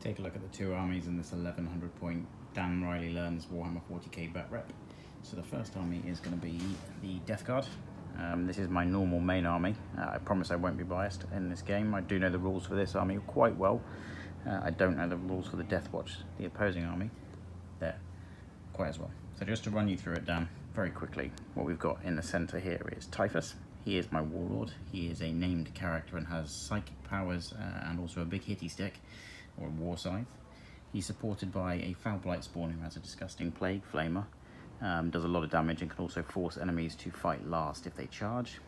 Take a look at the two armies in this 1100 point Dan Riley Learns Warhammer 40k bat rep. So the first army is going to be the Death Guard. This is my normal main army. I promise I won't be biased in this game. I do know the rules for this army quite well. I don't know the rules for the Death Watch, the opposing army, there, quite as well. So just to run you through it, Dan, very quickly, what we've got in the centre here is Typhus. He is my warlord. He is a named character and has psychic powers and also a big hitty stick, or a war scythe. He's supported by a Foul Blight Spawn who has a disgusting plague flamer. Does a lot of damage and can also force enemies to fight last if they charge.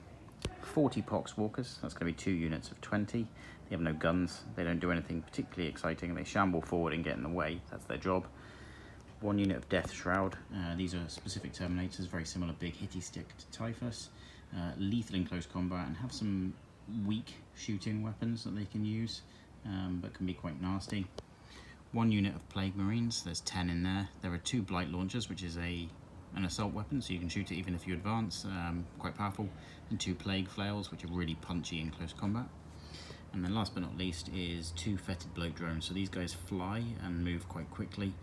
40 Poxwalkers, that's going to be 2 units of 20. They have no guns, they don't do anything particularly exciting, they shamble forward and get in the way, that's their job. 1 unit of Death Shroud, these are specific Terminators, very similar big hitty stick to Typhus. Lethal in close combat and have some weak shooting weapons that they can use, but can be quite nasty. 1 unit of Plague Marines, there's 10 in there. There are 2 Blight Launchers, which is an assault weapon, so you can shoot it even if you advance, quite powerful. And 2 Plague Flails, which are really punchy in close combat. And then last but not least is 2 Fetid Bloat Drones, so these guys fly and move quite quickly.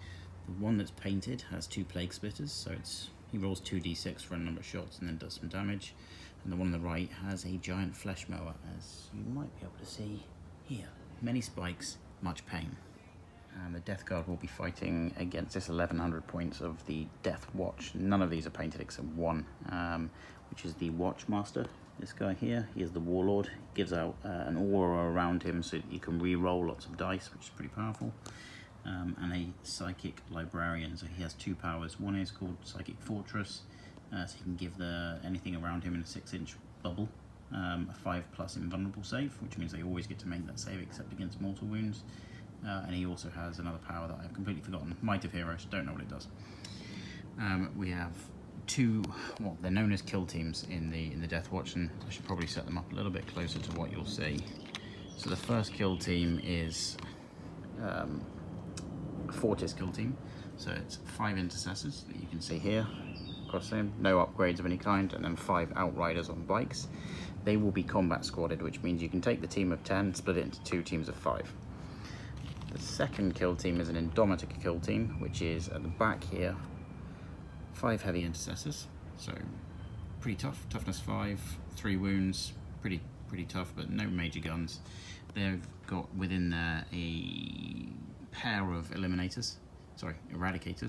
The one that's painted has 2 Plague Splitters, so he rolls 2d6 for a number of shots and then does some damage. And the one on the right has a giant flesh mower, as you might be able to see here. Many spikes, much pain. And the Death Guard will be fighting against this 1100 points of the Death Watch. None of these are painted except one, which is the Watchmaster. This guy here, he is the Warlord. He gives out an aura around him so that you can re-roll lots of dice, which is pretty powerful. And a Psychic Librarian, so he has 2 powers. One is called Psychic Fortress, so he can give anything around him in a 6-inch bubble a 5+ invulnerable save, which means they always get to make that save except against mortal wounds. And he also has another power that I've completely forgotten. Might of Heroes, don't know what it does. We have 2, well, they're known as kill teams in the Death Watch, and I should probably set them up a little bit closer to what you'll see. So the first kill team is a Fortis kill team. So it's 5 Intercessors that you can see here, across them, no upgrades of any kind, and then 5 Outriders on bikes. They will be combat squadded, which means you can take the team of 10, split it into 2 teams of 5. The second kill team is an Indomitor kill team, which is at the back here. 5 heavy Intercessors, so pretty tough. Toughness 5, 3 wounds, pretty tough, but no major guns. They've got within there a pair of Eradicators.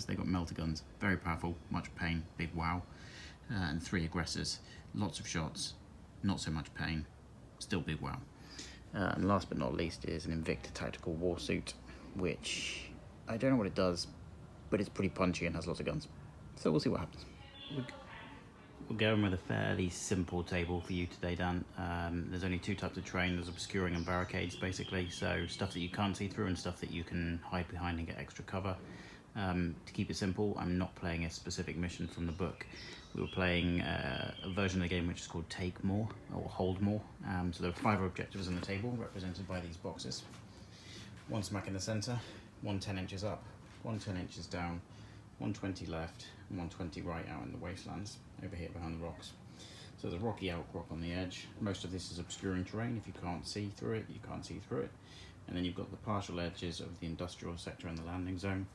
They've got Melter Guns, very powerful, much pain, big wow. And 3 Aggressors, lots of shots, not so much pain, still big wow. And last but not least is an Invicta Tactical Warsuit, which I don't know what it does, but it's pretty punchy and has lots of guns. So we'll see what happens. We're going with a fairly simple table for you today, Dan. There's only 2 types of terrain. There's obscuring and barricades, basically. So stuff that you can't see through and stuff that you can hide behind and get extra cover. To keep it simple, I'm not playing a specific mission from the book. We were playing a version of the game which is called Take More, or Hold More. So there are 5 objectives on the table, represented by these boxes. 1 smack in the centre, 1 10 inches up, 1 10 inches down, 120 left, and 120 right out in the wastelands, over here behind the rocks. So there's a rocky outcrop on the edge. Most of this is obscuring terrain. If you can't see through it, you can't see through it. And then you've got the partial edges of the industrial sector and the landing zone.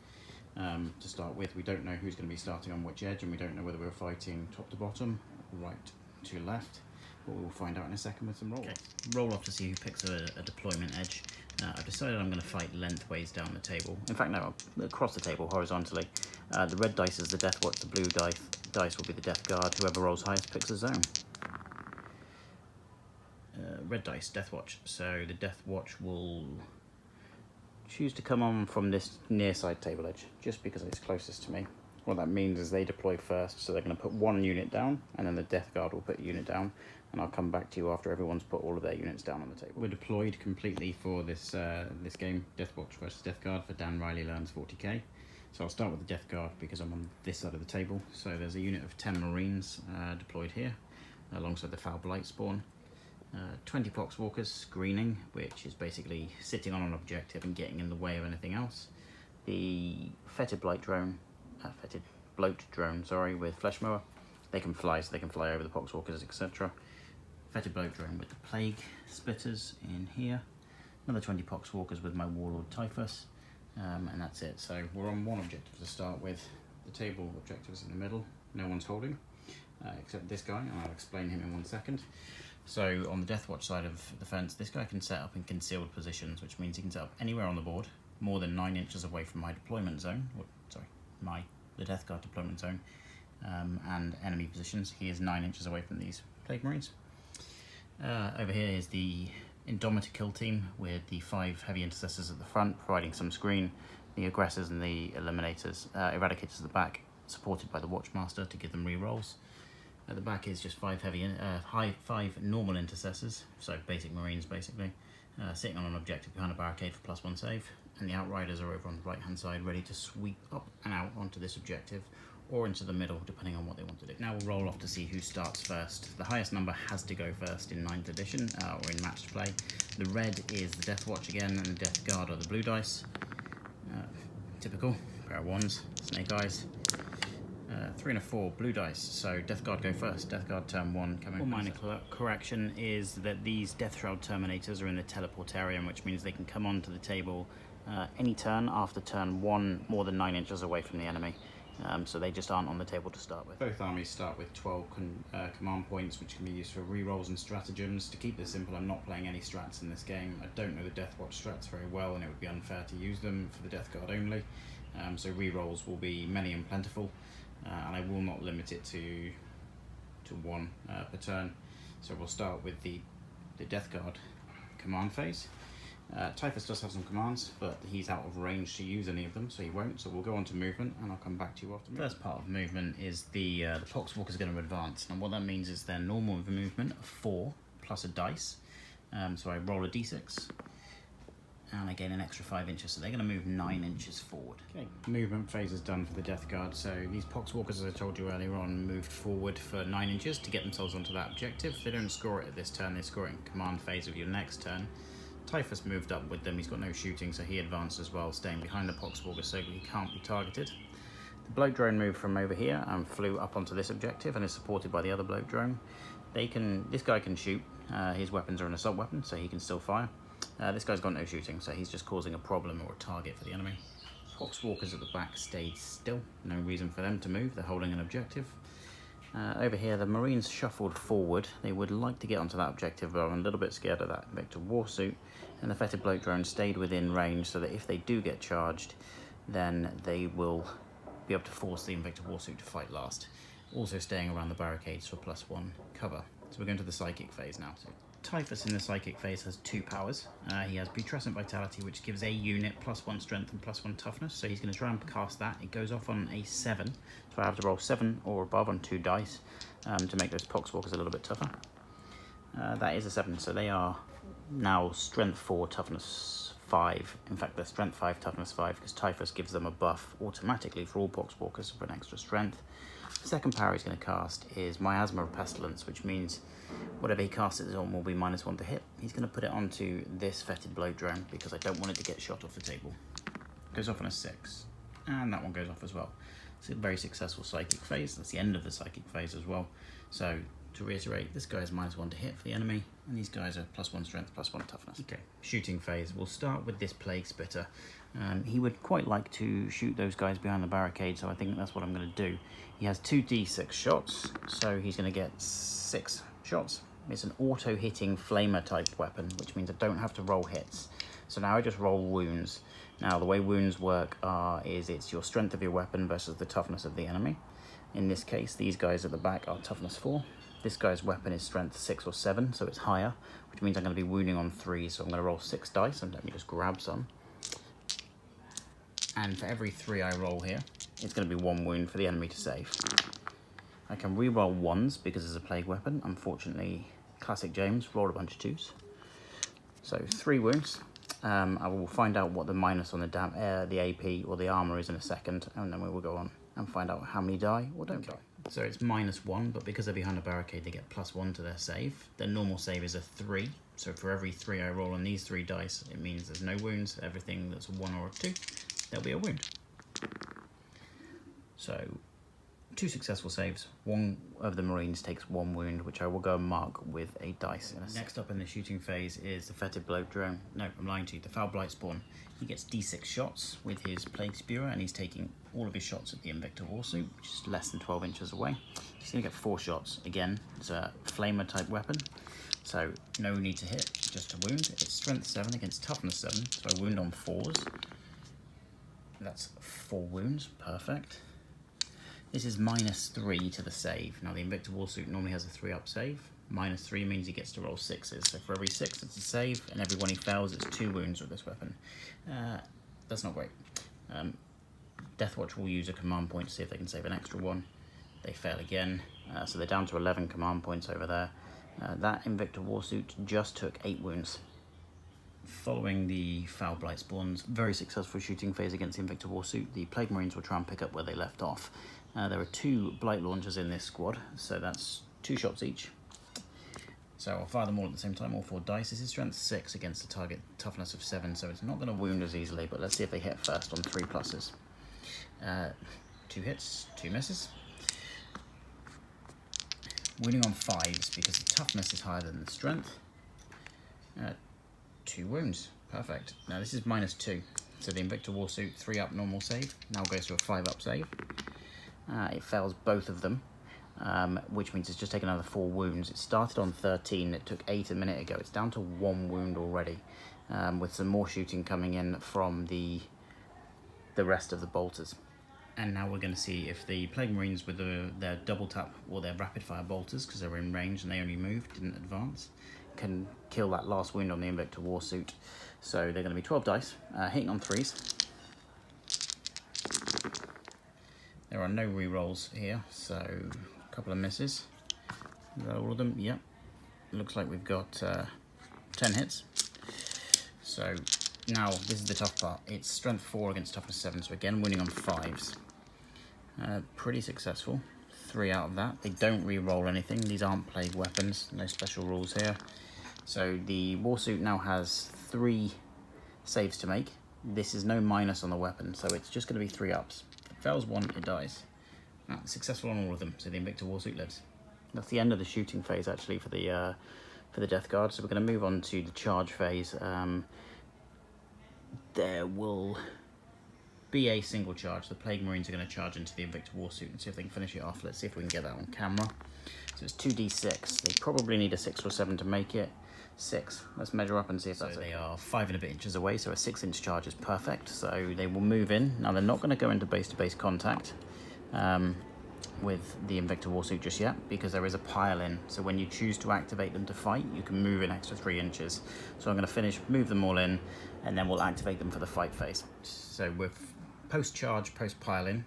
To start with, we don't know who's going to be starting on which edge, and we don't know whether we're fighting top to bottom, right to left, but we'll find out in a second with some roll. Okay. Roll off to see who picks a deployment edge. I've decided I'm going to fight lengthways down the table. In fact, no, across the table, horizontally. The red dice is the Death Watch, the blue dice will be the Death Guard. Whoever rolls highest picks a zone. Red dice, Death Watch. So the Death Watch will choose to come on from this near side table edge, just because it's closest to me. What that means is they deploy first, so they're going to put 1 unit down, and then the Death Guard will put a unit down, and I'll come back to you after everyone's put all of their units down on the table. We're deployed completely for this this game, Death Watch versus Death Guard for Dan Riley Learns 40k. So I'll start with the Death Guard because I'm on this side of the table. So there's a unit of 10 Marines deployed here, alongside the Foul Blight Spawn. 20 Poxwalkers screening, which is basically sitting on an objective and getting in the way of anything else. The Fetid Bloat Drone, with Flesh Mower. They can fly, so they can fly over the Poxwalkers, etc. Fetid Bloat Drone with the Plague Splitters in here. Another 20 Poxwalkers with my Warlord Typhus. and that's it. So we're on one objective to start with. The table objectives in the middle, no one's holding, except this guy, and I'll explain him in 1 second. So on the Deathwatch side of the fence, this guy can set up in concealed positions, which means he can set up anywhere on the board, more than 9 inches away from my deployment zone, the Death Guard deployment zone, and enemy positions. He is 9 inches away from these Plague Marines. Over here is the Indomitor kill team with the 5 heavy intercessors at the front, providing some screen, the aggressors and the eradicators at the back, supported by the Watchmaster to give them re-rolls. At the back is just 5 5 normal intercessors, so basic Marines basically, sitting on an objective behind a barricade for +1 save, and the Outriders are over on the right hand side ready to sweep up and out onto this objective, or into the middle, depending on what they want to do. Now we'll roll off to see who starts first. The highest number has to go first in 9th edition, or in matched play. The red is the Deathwatch again, and the Death Guard are the blue dice. Typical, pair of wands, snake eyes. 3 and a 4, blue dice, so Death Guard go first. Death Guard turn 1 coming. One minor correction is that these Death Shroud Terminators are in the Teleportarium, which means they can come onto the table any turn after turn 1 more than 9 inches away from the enemy. So they just aren't on the table to start with. Both armies start with 12 command points, which can be used for rerolls and stratagems. To keep this simple, I'm not playing any strats in this game. I don't know the Deathwatch strats very well, and it would be unfair to use them for the Death Guard only. So rerolls will be many and plentiful, and I will not limit it to 1 per turn. So we'll start with the Death Guard command phase. Typhus does have some commands, but he's out of range to use any of them, so he won't. So we'll go on to movement, and I'll come back to you after movement. First part of movement is the Poxwalker is going to advance. Now what that means is their normal movement of 4 plus a dice. So I roll a d6, and I gain an extra 5 inches, so they're going to move 9 inches forward. Okay, movement phase is done for the Death Guard. So these Poxwalkers, as I told you earlier on, moved forward for 9 inches to get themselves onto that objective. They don't score it at this turn, they score it in command phase of your next turn. Typhus moved up with them, he's got no shooting, so he advanced as well, staying behind the Poxwalker so he can't be targeted. The Bloat Drone moved from over here and flew up onto this objective and is supported by the other Bloat Drone. This guy can shoot, his weapons are an assault weapon, so he can still fire. This guy's got no shooting, so he's just causing a problem or a target for the enemy. Poxwalkers at the back stayed still, no reason for them to move, they're holding an objective. Over here, the Marines shuffled forward. They would like to get onto that objective, but I'm a little bit scared of that Invictor Warsuit. And the Fetid Bloat Drone stayed within range so that if they do get charged, then they will be able to force the Invictor Warsuit to fight last. Also staying around the barricades for +1 cover. So we're going to the Psychic phase now. So Typhus in the Psychic phase has 2 powers. He has Putrescent Vitality, which gives a unit +1 strength and +1 toughness, so he's going to try and cast that. It goes off on a 7, so I have to roll 7 or above on 2 dice to make those Poxwalkers a little bit tougher. That is a 7, so they are now Strength 4, Toughness 5. In fact, they're Strength 5, Toughness 5, because Typhus gives them a buff automatically for all Poxwalkers for an extra strength. The second power he's going to cast is Miasma of Pestilence, which means whatever he casts it on will be -1 to hit. He's going to put it onto this Fetid Bloat Drone because I don't want it to get shot off the table. Goes off on a 6, and that one goes off as well. It's a very successful Psychic phase. That's the end of the Psychic phase as well. So to reiterate, this guy is -1 to hit for the enemy, and these guys are +1 strength, +1 toughness. Okay, shooting phase. We'll start with this Plague Spitter. He would quite like to shoot those guys behind the barricade, so I think that's what I'm going to do. He has 2 d6 shots, so he's going to get 6 shots. It's an auto-hitting flamer type weapon, which means I don't have to roll hits. So now I just roll wounds. Now the way wounds work is it's your strength of your weapon versus the toughness of the enemy. In this case, these guys at the back are toughness 4. This guy's weapon is strength 6 or 7, so it's higher, which means I'm going to be wounding on 3, so I'm going to roll 6 dice, and let me just grab some. And for every 3 I roll here, it's going to be 1 wound for the enemy to save. I can re-roll 1s because it's a plague weapon. Unfortunately, Classic James rolled a bunch of 2s. So 3 wounds. I will find out what the minus on the AP or the armor is in a second, and then we will go on and find out how many die or don't die. So it's -1, but because they're behind a barricade, they get +1 to their save. Their normal save is a 3, so for every 3 I roll on these 3 dice, it means there's no wounds. Everything that's a 1 or a 2, there'll be a wound. So 2 successful saves. One of the Marines takes 1 wound, which I will go and mark with a dice. Next up in the shooting phase is the Fetid Bloat Drone. No, I'm lying to you. The Foul Blight Spawn. He gets D6 shots with his Plague Spewer, and he's taking all of his shots at the Invictor Warsuit, which is less than 12 inches away. He's going to get 4 shots. Again, it's a Flamer type weapon, so no need to hit, just to wound. It's Strength 7 against Toughness 7, so I wound on 4s. That's 4 wounds, perfect. This is -3 to the save. Now the Invictor Warsuit normally has a 3-up save. -3 means he gets to roll 6s. So for every 6 it's a save, and every one he fails it's 2 wounds with this weapon. That's not great. Deathwatch will use a command point to see if they can save an extra 1. They fail again, so they're down to 11 command points over there. That Invictor Warsuit just took 8 wounds. Following the Foul Blight Spawn's very successful shooting phase against the Invictor Warsuit, the Plague Marines will try and pick up where they left off. There are 2 Blight Launchers in this squad, so that's 2 shots each. So I'll fire them all at the same time, all 4 dice. This is Strength 6 against the target Toughness of 7, so it's not going to wound as easily, but let's see if they hit first on 3 pluses. 2 hits, 2 misses. Wounding on 5s because the Toughness is higher than the Strength. 2 wounds, perfect. Now this is -2, so the Invictor Warsuit 3-up normal save now goes to a 5-up save. It fails both of them, which means it's just taken another 4 wounds. It started on 13, it took 8 a minute ago. It's down to 1 wound already, with some more shooting coming in from the rest of the bolters. And now we're going to see if the Plague Marines with their double tap or their rapid fire bolters, because they were in range and they only moved, didn't advance, can kill that last wound on the Invictor Warsuit. So they're going to be 12 dice, hitting on 3s. There are no re-rolls here, so a couple of misses. Is that all of them? Yep. Looks like we've got 10 hits. So now this is the tough part. It's Strength 4 against Toughness 7, so again winning on 5s. Pretty successful. 3 out of that. They don't re-roll anything. These aren't plague weapons. No special rules here. So the Warsuit now has 3 saves to make. This is no minus on the weapon, so it's just going to be 3 ups. If it fails 1, it dies. Successful on all of them, so the Invictor Warsuit lives. That's the end of the shooting phase actually for the Death Guard. So we're going to move on to the charge phase. There will be a single charge. The Plague Marines are going to charge into the Invictor Warsuit and see if they can finish it off. Let's see if we can get that on camera. So it's 2d6. They probably need a 6 or 7 to make it. 6. Let's measure up and see if that's it. They are 5 and a bit inches away, so a 6-inch charge is perfect. So they will move in. Now they're not going to go into base-to-base contact with the Invictor Warsuit just yet, because there is a pile in. So when you choose to activate them to fight, you can move an extra 3 inches. So I'm going to move them all in, and then we'll activate them for the fight phase. So with post-charge, post-pile-in,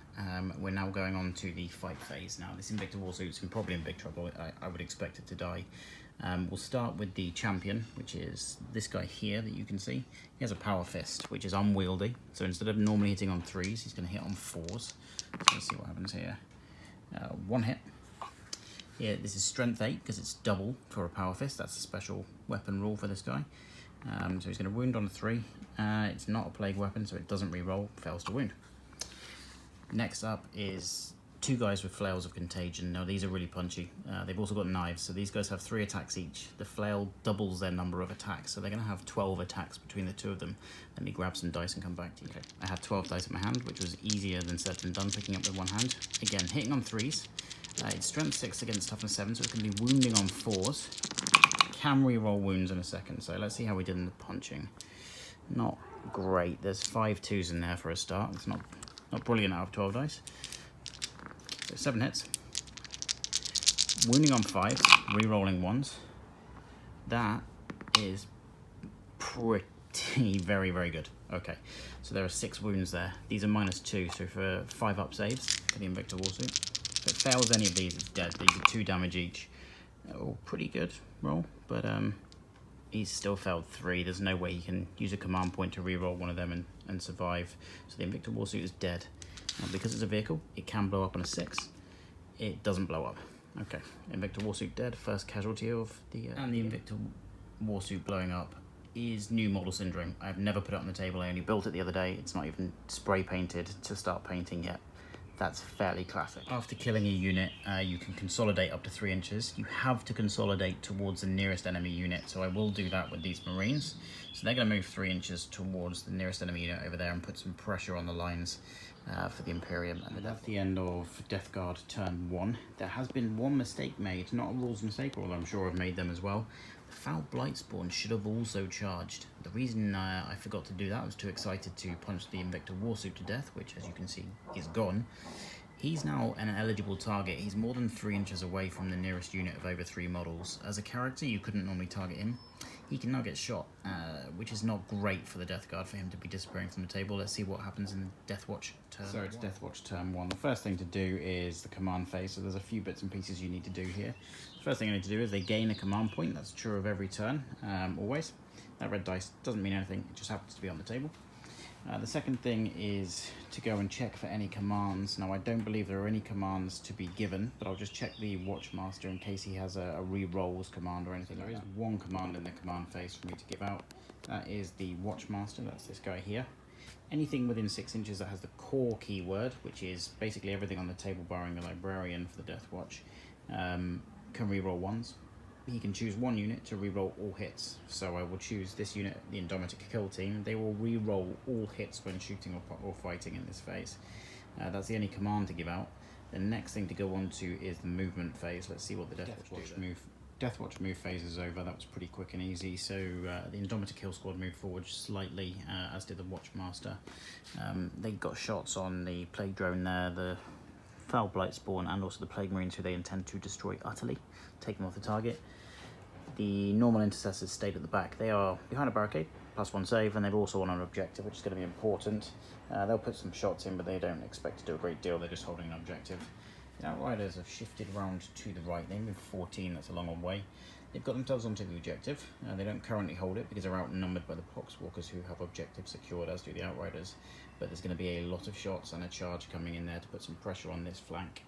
we're now going on to the fight phase. Now this Invictor Warsuit's probably in big trouble. I would expect it to die. We'll start with the champion, which is this guy here that you can see. He has a power fist, which is unwieldy. So instead of normally hitting on 3s, he's going to hit on 4s. So let's see what happens here. 1 hit. Yeah, this is Strength 8 because it's double for a power fist. That's a special weapon rule for this guy. So he's going to wound on a 3. It's not a plague weapon, so it doesn't re-roll, fails to wound. Next up is 2 guys with flails of contagion. Now these are really punchy. They've also got knives, so these guys have 3 attacks each. The flail doubles their number of attacks, so they're going to have 12 attacks between the 2 of them. Let me grab some dice and come back to you. Okay. I had 12 dice in my hand, which was easier than said and done, picking up with 1 hand. Again, hitting on 3s. It's Strength 6 against Toughness 7, so it's going to be wounding on 4s. Can re-roll wounds in a second, so let's see how we did in the punching. Not great. There's 5 2s in there for a start. It's not brilliant out of 12 dice. So 7 hits. Wounding on 5, re-rolling 1s. That is pretty very, very good. Okay, so there are 6 wounds there. These are -2, so for 5-up saves for the Invictor Warsuit. If it fails any of these, it's dead. These are 2 damage each. Oh, pretty good roll, but he's still failed 3. There's no way he can use a command point to re-roll one of them and survive. So the Invictor Warsuit is dead. Now, because it's a vehicle, it can blow up on a 6. It doesn't blow up. Okay, Invictor Warsuit dead. First casualty of the... and the Invictor Warsuit blowing up is new model syndrome. I've never put it on the table. I only built it the other day. It's not even spray painted to start painting yet. That's fairly classic. After killing a unit, you can consolidate up to 3 inches. You have to consolidate towards the nearest enemy unit, so I will do that with these Marines. So they're going to move 3 inches towards the nearest enemy unit over there and put some pressure on the lines for the Imperium. And at the end of Death Guard turn 1, there has been one mistake made, not a rules mistake, although I'm sure I've made them as well. The Foul Blightspawn should have also charged. The reason I forgot to do that, I was too excited to punch the Invictor Warsuit to death, which as you can see is gone. He's now an eligible target. He's more than 3 inches away from the nearest unit of over 3 models. As a character, you couldn't normally target him. He can now get shot, which is not great for the Death Guard for him to be disappearing from the table. Let's see what happens in Death Watch turn 1. So it's Death Watch turn 1. The first thing to do is the command phase. So there's a few bits and pieces you need to do here. The first thing I need to do is they gain a command point. That's true of every turn, always. That red dice doesn't mean anything. It just happens to be on the table. The second thing is to go and check for any commands. Now, I don't believe there are any commands to be given, but I'll just check the Watchmaster in case he has a re-rolls command or anything. There is one command in the command phase for me to give out. That is the Watchmaster. That's this guy here. Anything within 6 inches that has the core keyword, which is basically everything on the table barring the Librarian for the Death Watch, can re-roll ones. He can choose one unit to re-roll all hits. So I will choose this unit, the Indomitic Kill Team. They will re-roll all hits when shooting or fighting in this phase. That's the only command to give out. The next thing to go on to is the movement phase. Let's see what the Death Watch move phase is over. That was pretty quick and easy. So the Indomitic Kill Squad moved forward slightly, as did the Watchmaster. They got shots on the Plague Drone there, the Foul Blightspawn, and also the Plague Marines, who they intend to destroy utterly, take them off the target. The normal intercessors stayed at the back. They are behind a barricade, +1 save, and they're also on an objective, which is going to be important. They'll put some shots in, but they don't expect to do a great deal. They're just holding an objective. The Outriders have shifted round to the right. They moved 14, that's a long way. They've got themselves onto the objective. They don't currently hold it because they're outnumbered by the Poxwalkers, who have objectives secured, as do the Outriders. But there's going to be a lot of shots and a charge coming in there to put some pressure on this flank.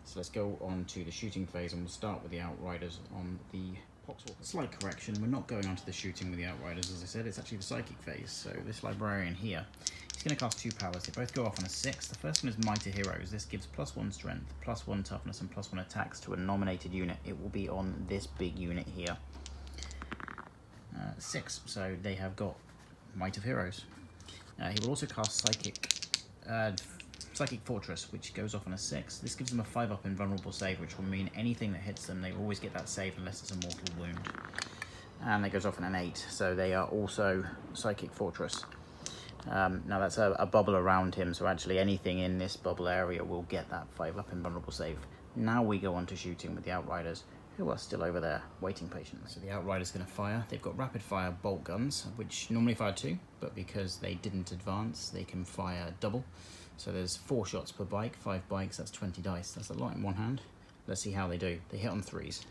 So let's go on to the shooting phase, and we'll start with the Outriders on the Poxwalkers. Slight correction, we're not going on to the shooting with the Outriders, as I said. It's actually the psychic phase. So this Librarian here, he's going to cast 2 powers. They both go off on a 6. The first one is Might of Heroes. This gives +1 strength, +1 toughness, and +1 attacks to a nominated unit. It will be on this big unit here. 6, so they have got Might of Heroes. He will also cast Psychic Fortress, which goes off on a 6. This gives them a 5-up invulnerable save, which will mean anything that hits them, they always get that save unless it's a mortal wound. And that goes off on an 8, so they are also Psychic Fortress. Now that's a bubble around him, so actually anything in this bubble area will get that 5-up invulnerable save. Now we go on to shooting with the Outriders, who are still over there waiting patiently. So the Outrider's going to fire. They've got rapid fire bolt guns, which normally fire 2, but because they didn't advance, they can fire double. So there's 4 shots per bike, 5 bikes, that's 20 dice. That's a lot in one hand. Let's see how they do. They hit on 3s.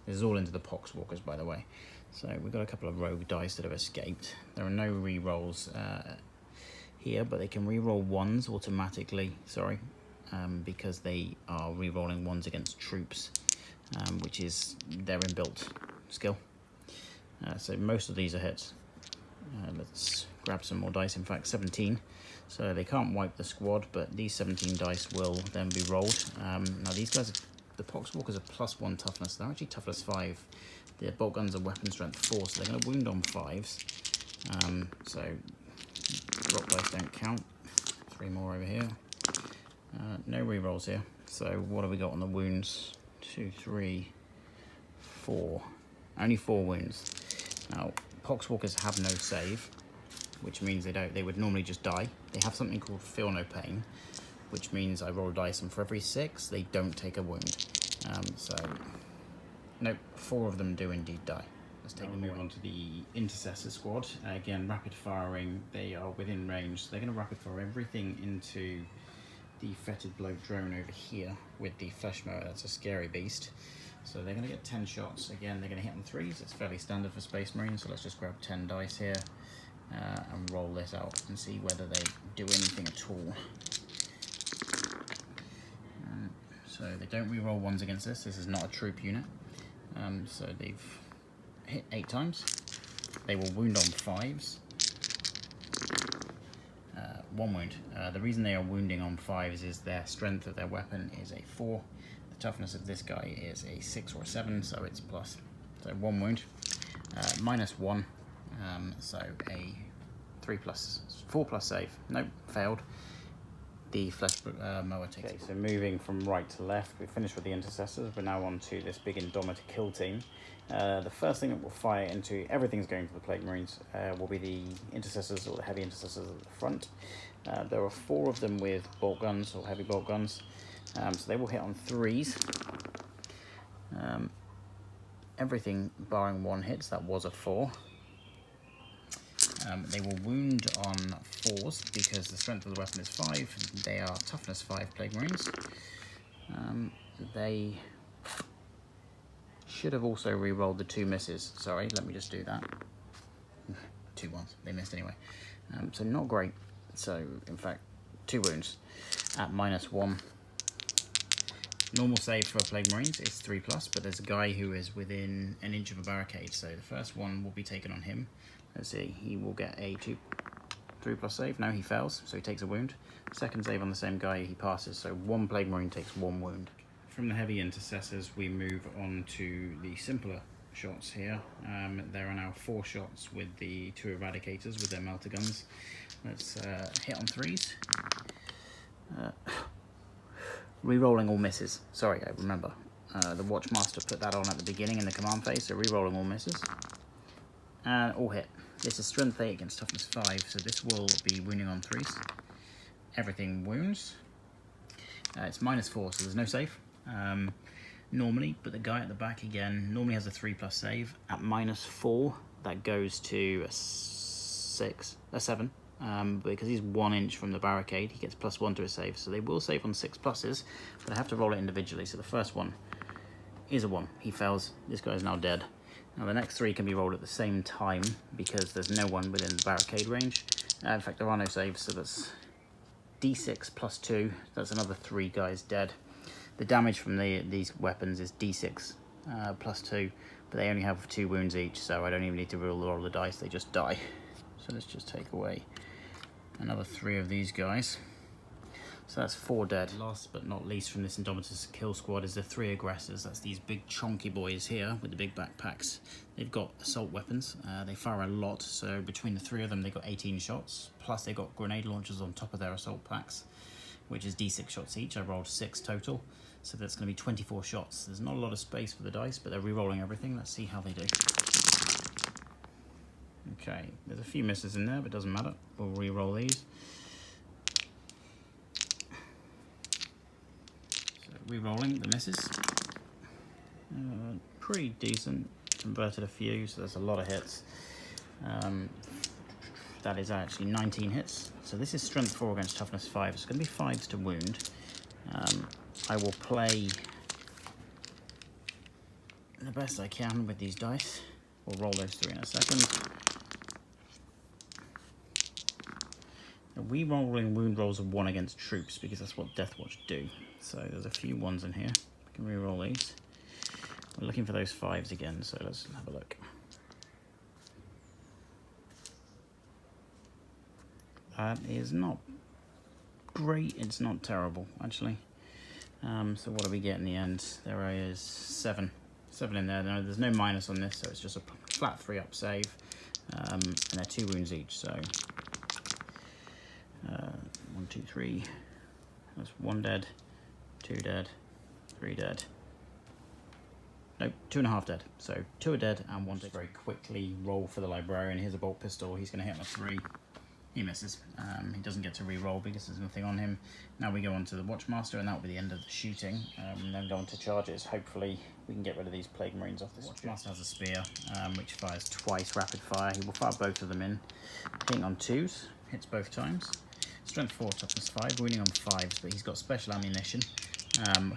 This is all into the Poxwalkers, by the way. So we've got a couple of rogue dice that have escaped. There are no re-rolls here, but they can re-roll 1s automatically, because they are re-rolling 1s against troops, which is their inbuilt skill. So most of these are hits. Let's grab some more dice, in fact 17. So they can't wipe the squad, but these 17 dice will then be rolled. Now these guys, the Poxwalkers are +1 toughness. They're actually toughness 5. The bolt guns are weapon strength 4, so they're going to wound on 5s. So drop dice don't count. 3 more over here. No re-rolls here. So what have we got on the wounds? 2, 3, 4. Only 4 wounds. Now Poxwalkers have no save, which means they would normally just die. They have something called Feel No Pain, which means I roll dice, and for every 6 they don't take a wound. So nope, 4 of them do indeed die. Let's take the move on to the Intercessor squad. Again, rapid firing. They are within range, so they're going to rapid fire everything into the Fetid Bloat drone over here with the Flesh Mower. That's a scary beast. So they're going to get 10 shots. Again, they're going to hit on 3s. It's fairly standard for Space Marines, so let's just grab 10 dice here and roll this out and see whether they do anything at all. So they don't re-roll 1s against this. This is not a troop unit. So they've hit 8 times. They will wound on 5s. 1 wound. The reason they are wounding on 5s is their strength of their weapon is a 4. The toughness of this guy is a 6 or a 7, so it's plus. So 1 wound. -1, so a 4 plus save. Nope, failed. The flesh mower takes. Okay, so moving from right to left, we finished with the intercessors. We're now on to this big Indomitor kill team. The first thing that will fire into everything's going to the Plague Marines will be the intercessors, or the heavy intercessors at the front. There are 4 of them with bolt guns or heavy bolt guns, so they will hit on 3s. Everything barring 1 hits. That was a 4. They will wound on 4s because the strength of the weapon is 5. They are toughness 5 Plague Marines. They should have also re-rolled the 2 misses. Sorry, let me just do that. 2 ones. They missed anyway. So not great. So, in fact, 2 wounds at -1. Normal save for Plague Marines is 3+, but there's a guy who is within an inch of a barricade, so the first one will be taken on him. Let's see, he will get a 3+ save. No, he fails, so he takes a wound. Second save on the same guy, he passes, so 1 Plague Marine takes 1 wound. From the heavy intercessors, we move on to the simpler shots here. There are now 4 shots with the 2 Eradicators with their melter guns. Let's hit on 3s. Re-rolling all misses. Sorry, I remember. The Watchmaster put that on at the beginning in the command phase, so re-rolling all misses. And all hit. This is strength 8 against toughness 5, so this will be wounding on 3s. Everything wounds. It's -4, so there's no save. Normally, but the guy at the back again normally has a 3+ save. At -4, that goes to a 7. Because he's 1 inch from the barricade, he gets +1 to his save. So they will save on 6 pluses, but I have to roll it individually. So the first one is a 1. He fails. This guy is now dead. Now the next 3 can be rolled at the same time because there's no one within the barricade range. In fact, there are no saves, so that's D6 +2. That's another 3 guys dead. The damage from these weapons is D6 +2, but they only have 2 wounds each, so I don't even need to roll the dice, they just die. So let's just take away another 3 of these guys. So that's 4 dead. Last but not least from this Indomitor's kill squad is the 3 aggressors. That's these big chonky boys here with the big backpacks. They've got assault weapons. They fire a lot, so between the 3 of them they've got 18 shots. Plus they've got grenade launchers on top of their assault packs, which is D6 shots each. I rolled 6 total, so that's going to be 24 shots. There's not a lot of space for the dice, but they're re-rolling everything. Let's see how they do. Okay, there's a few misses in there, but it doesn't matter. We'll re-roll these. So re-rolling the misses. Pretty decent. Converted a few, so there's a lot of hits. That is actually 19 hits. So this is strength 4 against toughness 5. It's going to be 5s to wound. I will play the best I can with these dice. We'll roll those 3 in a second. Re-rolling wound rolls are 1 against troops because that's what Deathwatch do. So there's a few 1s in here. We can re-roll these. We're looking for those 5s again, so let's have a look. That is not great, it's not terrible actually. So what do we get in the end? There is 7 in there. No, there's no minus on this, so it's just a flat 3-up save, and they're 2 wounds each. So 1, 2, 3. That's 1 dead, 2 dead, 3 dead. Nope, 2.5 dead. So 2 are dead and 1 dead. Very quickly roll for the librarian. Here's a bolt pistol. He's going to hit on a 3. He misses. He doesn't get to re-roll because there's nothing on him. Now we go on to the Watchmaster, and that will be the end of the shooting. And then go on to charges. Hopefully we can get rid of these Plague Marines off this. Watchmaster has a spear, which fires twice rapid fire. He will fire both of them in. Hitting on 2s, hits both times. Strength 4, toughness 5, wounding on 5s, but he's got special ammunition,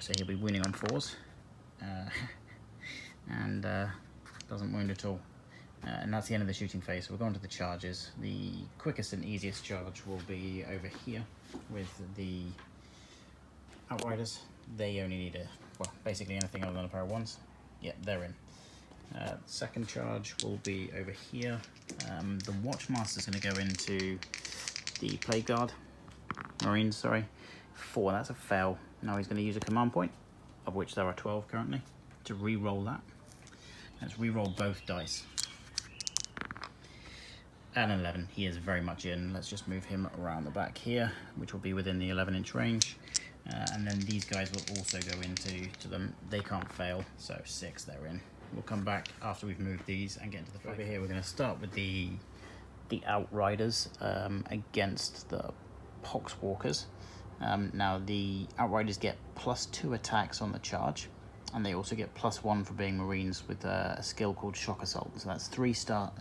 so he'll be wounding on 4s. And doesn't wound at all. And that's the end of the shooting phase. So we're going to the charges. The quickest and easiest charge will be over here with the Outriders. They only need basically anything other than a pair of 1s. Yeah, they're in. Second charge will be over here. The Watchmaster's going to go into the Plague Guard. Marines, sorry. 4, that's a fail. Now he's going to use a command point, of which there are 12 currently, to re-roll that. Let's re-roll both dice. And 11, he is very much in. Let's just move him around the back here, which will be within the 11-inch range. And then these guys will also go into them. They can't fail, so 6, they're in. We'll come back after we've moved these and get into the fight. Over here, we're going to start with the Outriders against the Poxwalkers. Now, the Outriders get +2 attacks on the charge, and they also get +1 for being Marines with a skill called Shock Assault. So that's 3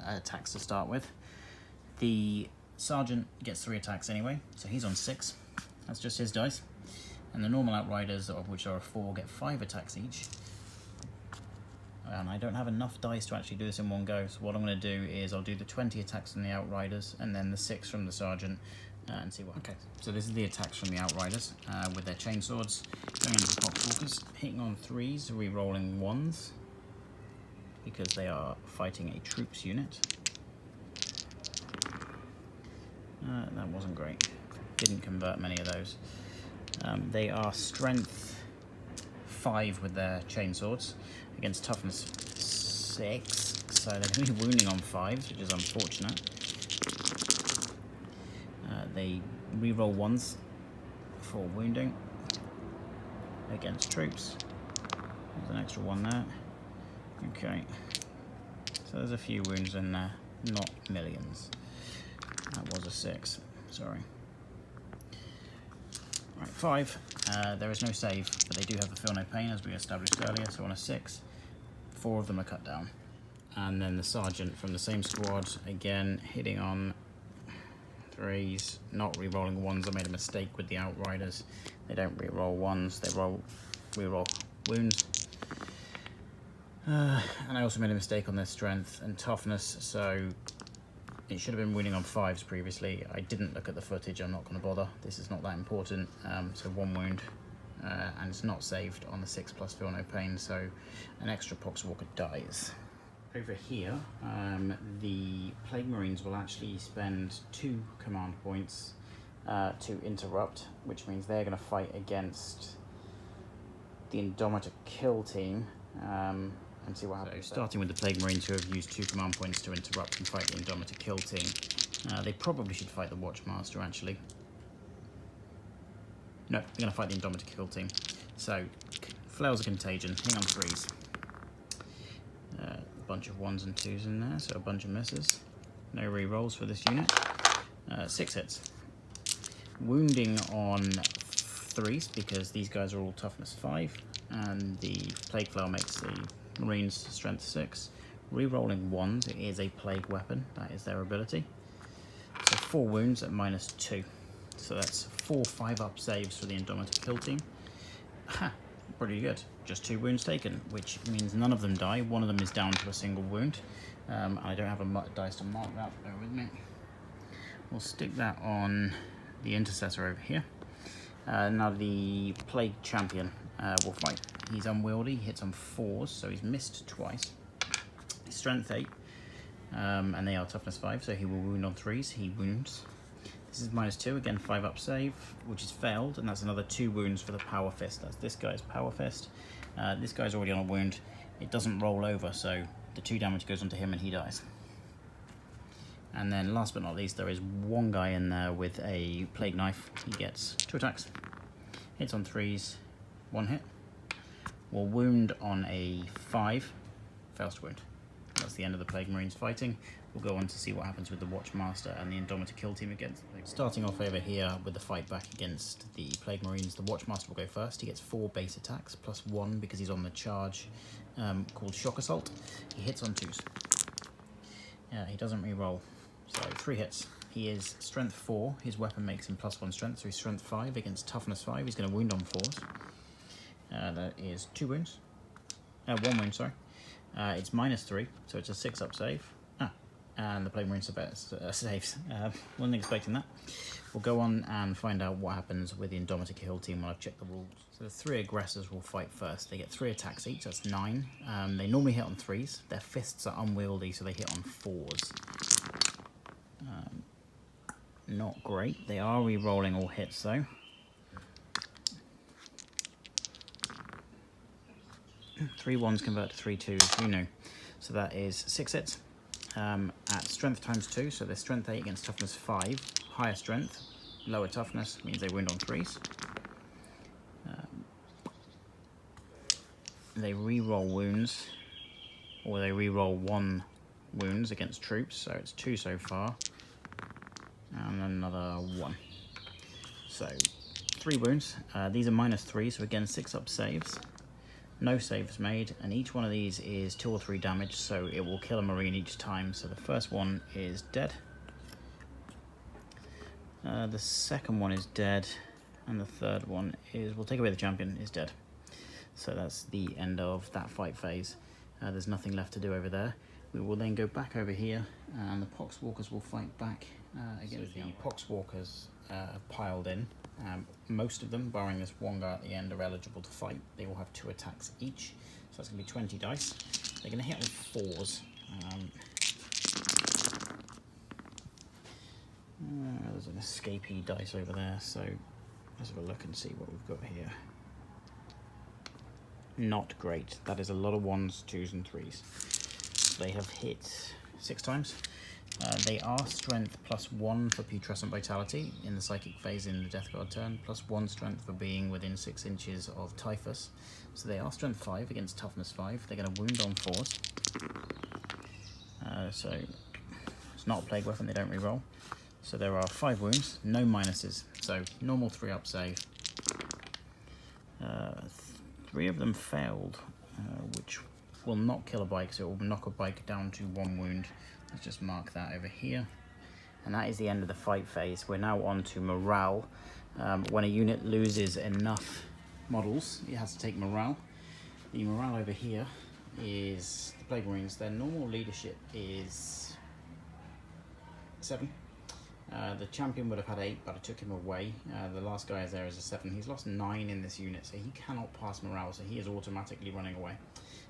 attacks to start with. The Sergeant gets 3 attacks anyway, so he's on 6. That's just his dice. And the normal Outriders, of which there are 4, get 5 attacks each. And I don't have enough dice to actually do this in one go, so what I'm going to do is I'll do the 20 attacks from the Outriders and then the 6 from the Sergeant and see what... Okay, so this is the attacks from the Outriders with their chainswords going into the Poxwalkers, hitting on 3s, re-rolling 1s because they are fighting a troops unit. That wasn't great. Didn't convert many of those. They are strength 5 with their chainswords against toughness 6, so they're going to be wounding on 5s, which is unfortunate. They re-roll 1s for wounding against troops. There's an extra 1 there. Okay, so there's a few wounds in there, not millions. That was a 6, sorry. Right, 5. There is no save, but they do have the feel no pain as we established earlier, so on a 6, 4 of them are cut down. And then the Sergeant from the same squad, again, hitting on 3s, not re-rolling 1s. I made a mistake with the Outriders. They don't re-roll 1s, they re-roll wounds. And I also made a mistake on their strength and toughness, so it should have been winning on 5s previously. I didn't look at the footage, I'm not going to bother. This is not that important. So 1 wound, and it's not saved on the 6 plus feel no pain, so an extra Poxwalker dies. Over here, the Plague Marines will actually spend 2 command points to interrupt, which means they're going to fight against the Indomitor Kill team. And see what happens. So, starting with the Plague Marines who have used 2 command points to interrupt and fight the Indomitor Kill team. They probably should fight the Watchmaster, actually. No, they're going to fight the Indomitor Kill team. So, Flails of Contagion, hang on 3s. A bunch of 1s and 2s in there, so a bunch of misses. No re-rolls for this unit. 6 hits. Wounding on 3s, because these guys are all toughness 5, and the Plague Flail makes the Marines strength 6. Re-rolling 1s, it is a plague weapon, that is their ability. So 4 wounds at -2. So that's 4 5-up saves for the Indomitor Kill team. Ha! Pretty good. Just 2 wounds taken, which means none of them die. 1 of them is down to a single wound. I don't have a dice to mark that, bear with me. We'll stick that on the Intercessor over here. Now the Plague Champion will fight. He's unwieldy, hits on 4s, so he's missed twice. Strength 8, and they are toughness 5, so he will wound on 3s. He wounds. This is -2, again 5-up save, which is failed, and that's another 2 wounds for the Power Fist. That's this guy's Power Fist. This guy's already on a wound. It doesn't roll over, so the 2 damage goes onto him and he dies. And then last but not least, there is 1 guy in there with a Plague Knife. He gets 2 attacks. Hits on 3s, 1 hit. Will wound on a 5, fails to wound. That's the end of the Plague Marines fighting. We'll go on to see what happens with the Watchmaster and the Indomitor Kill team against the Plague. Starting off over here with the fight back against the Plague Marines, the Watchmaster will go first. He gets 4 base attacks, plus 1 because he's on the charge, called Shock Assault. He hits on 2s. He doesn't re-roll, so 3 hits. He is strength 4, his weapon makes him +1 strength, so he's strength 5 against toughness 5. He's going to wound on 4s. That is 2 wounds. 1 wound, sorry. It's -3, so it's a 6-up save. And the Plague Marine saves. Wasn't expecting that. We'll go on and find out what happens with the Indomitor Kill team when I've checked the rules. So the 3 aggressors will fight first. They get 3 attacks each, that's 9. They normally hit on 3s. Their fists are unwieldy, so they hit on 4s. not great. They are re-rolling all hits though. Three ones convert to 3 twos, you know. So that is 6 hits at strength times 2, so they're strength 8 against toughness 5. Higher strength, lower toughness means they wound on 3s. They re-roll wounds, or they re-roll 1 wounds against troops, so it's 2 so far, and another 1. So 3 wounds. These are -3, so again 6 up saves. No saves made, and each one of these is 2 or 3 damage, so it will kill a Marine each time. So the first one is dead, the second one is dead, and the third one is, we'll take away the champion, is dead. So that's the end of that fight phase. There's nothing left to do over there. We will then go back over here, and the Poxwalkers will fight back against the Poxwalkers piled in. Most of them, barring this one guy at the end, are eligible to fight. They all have 2 attacks each, so that's going to be 20 dice. They're going to hit with 4s. There's an escapee dice over there, so let's have a look and see what we've got here. Not great. That is a lot of 1s, 2s and 3s. They have hit 6 times. They are strength +1 for putrescent vitality in the psychic phase in the Death Guard turn, +1 strength for being within 6 inches of Typhus. So they are strength 5 against toughness 5. They're going to wound on 4s. So it's not a plague weapon, they don't reroll. So there are 5 wounds, no minuses. So normal 3 up save. 3 of them failed, which will not kill a bike, so it will knock a bike down to 1 wound. Let's just mark that over here. And that is the end of the fight phase. We're now on to morale. When a unit loses enough models, it has to take morale. The morale over here is the Plague Marines. Their normal leadership is 7. The champion would have had 8, but I took him away. The last guy is there is a 7. He's lost 9 in this unit, so he cannot pass morale, so he is automatically running away.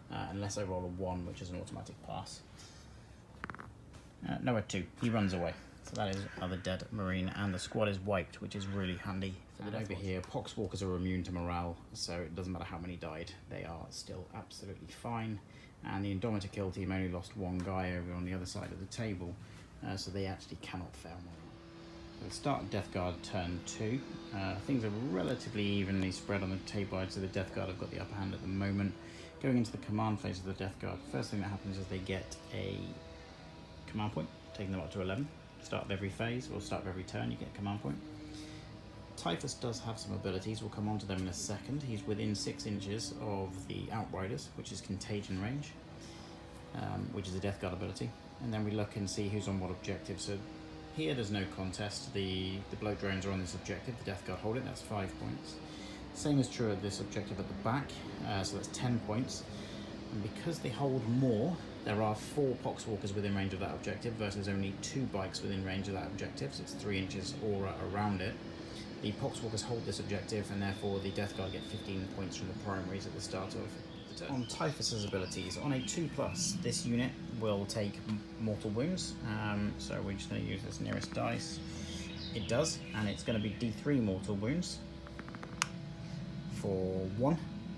Unless I roll a 1, which is an automatic pass. No, a 2. He runs away. So that is another dead Marine, and the squad is wiped, which is really handy. For the over here, Poxwalkers are immune to morale, so it doesn't matter how many died. They are still absolutely fine. And the Indomitor kill team only lost 1 guy over on the other side of the table, so they actually cannot fail morale. So the start of Death Guard turn 2. Things are relatively evenly spread on the table, so the Death Guard have got the upper hand at the moment. Going into the command phase of the Death Guard, first thing that happens is they get a command point, taking them up to 11. Start of every phase, or start of every turn, you get a command point. Typhus does have some abilities, we'll come on to them in a second. He's within 6 inches of the Outriders, which is contagion range, which is a Death Guard ability. And then we look and see who's on what objective. So here there's no contest, the bloat drones are on this objective, the Death Guard hold it, that's 5 points. Same is true of this objective at the back, so that's 10 points. And because they hold more, there are 4 Poxwalkers within range of that objective versus only 2 bikes within range of that objective, so it's 3 inches aura around it. The Poxwalkers hold this objective, and therefore the Death Guard get 15 points from the primaries at the start of the turn. On Typhus's abilities, on a 2+, this unit will take mortal wounds, so we're just going to use this nearest dice. It does, and it's going to be D3 mortal wounds for 1.